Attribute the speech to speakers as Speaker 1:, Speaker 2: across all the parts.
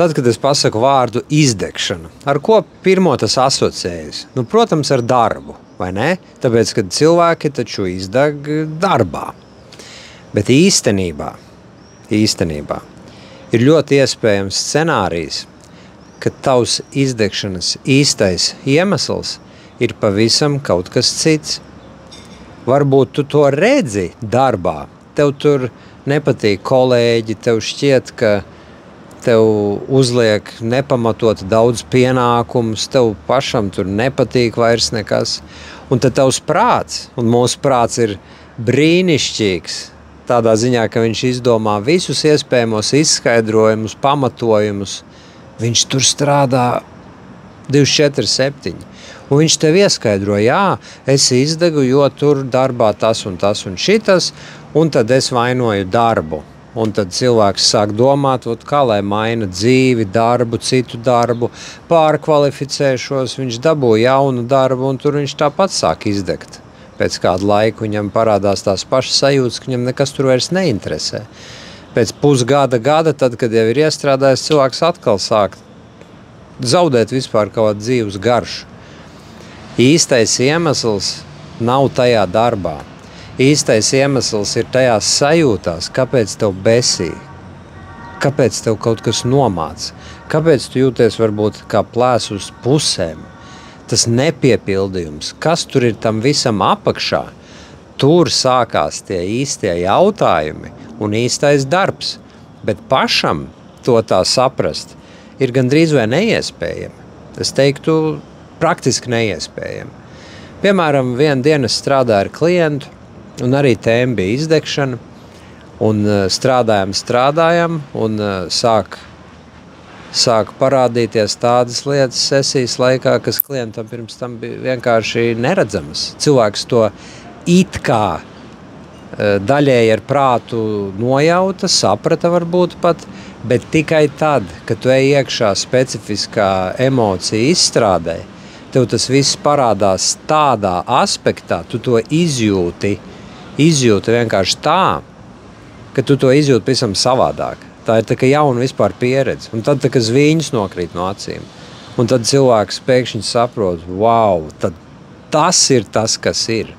Speaker 1: Tad, kad es pasaku vārdu izdegšana, ar ko pirmo tas asociējas? Nu, protams, ar darbu, vai ne? Tāpēc, kad cilvēki taču izdeg darbā. Bet īstenībā ir ļoti iespējams scenārijs, ka tavs izdegšanas īstais iemesls ir pavisam kaut kas cits. Varbūt tu to redzi darbā, tev tur nepatīk kolēģi, tev šķiet, ka tev uzliek nepamatot daudz pienākumus, tev pašam tur nepatīk vairs nekas. Un tad tavs prāts, un mūsu prāts ir brīnišķīgs, tādā ziņā, ka viņš izdomā visus iespējamos izskaidrojumus, pamatojumus. Viņš tur strādā 24/7. Un viņš tev ieskaidro, jā, es izdegu, jo tur darbā tas un šitas, un tad es vainoju darbu. Un tad cilvēks sāk domāt, kā lai maina dzīvi, darbu, citu darbu, pārkvalificēšos, viņš dabū jaunu darbu, un tur viņš tāpat sāk izdegt. Pēc kādu laiku viņam parādās tās pašas sajūtas, ka viņam nekas tur vairs neinteresē. Pēc pusgada, tad, kad jau ir iestrādājis, cilvēks atkal sāk zaudēt vispār kaut kādu dzīves garšu. Īstais iemesls nav tajā darbā. Īstais iemesls ir tajās sajūtās, kāpēc tev besī, kāpēc tev kaut kas nomāc, kāpēc tu jūties varbūt kā plēs uz pusēm. Tas nepiepildījums, kas tur ir tam visam apakšā, tur sākās tie īstie jautājumi un īstais darbs. Bet pašam to tā saprast ir gandrīz vai neiespējami. Es teiktu, praktiski neiespējami. Piemēram, vienu dienu es strādāju ar klientu, un arī tēma bija izdegšana, un strādājam, un sāk parādīties tādas lietas sesijas laikā, kas klientam pirms tam bija vienkārši neredzamas. Cilvēks to it kā daļēji ar prātu nojauta, saprata varbūt pat, bet tikai tad, kad tu ej iekšā specifiskā emocija izstrādē, tev tas viss parādās tādā aspektā, tu to izjūti vienkārši tā, ka tu to izjūti pavisam savādāk. Tā ir tā kā jauna vispār pieredze. Un tad tā kā zvīņas nokrīt no acīm. Un tad cilvēks pēkšņi saprot, wow, tad tas ir tas, kas ir.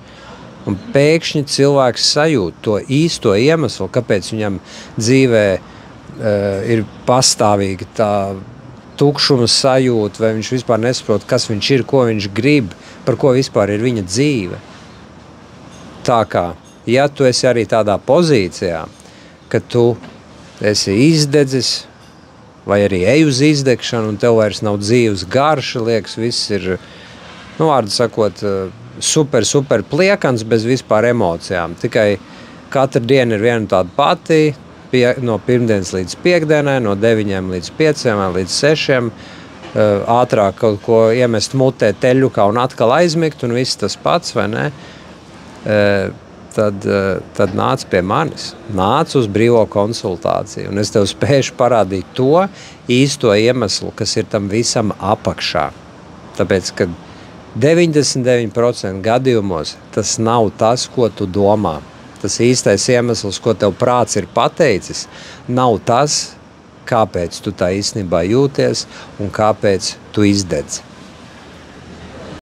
Speaker 1: Un pēkšņi cilvēks sajūt to īsto iemeslu, kāpēc viņam dzīvē ir pastāvīgi tā tukšuma sajūta, vai viņš vispār nesaprot, kas viņš ir, ko viņš grib, par ko vispār ir viņa dzīve. Tā kā, ja tu esi arī tādā pozīcijā, ka tu esi izdedzis, vai arī ej uz izdegšanu, un tev vairs nav dzīves garša, liekas, viss ir, vārdu sakot, super pliekans bez vispār emocijām. Tikai katra diena ir viena tāda pati, no pirmdienas līdz piekdienai, no 9 līdz 5 vai līdz 6, ātrāk kaut ko iemest mutē teļukā un atkal aizmigt, un viss tas pats, vai ne? Tad nāc pie manis, nāc uz brīvo konsultāciju, un es tev spēšu parādīt to īsto iemeslu, kas ir tam visam apakšā. Tāpēc, ka 99% gadījumos tas nav tas, ko tu domā. Tas īstais iemesls, ko tev prāts ir pateicis, nav tas, kāpēc tu tā īstenībā jūties un kāpēc tu izdedzi.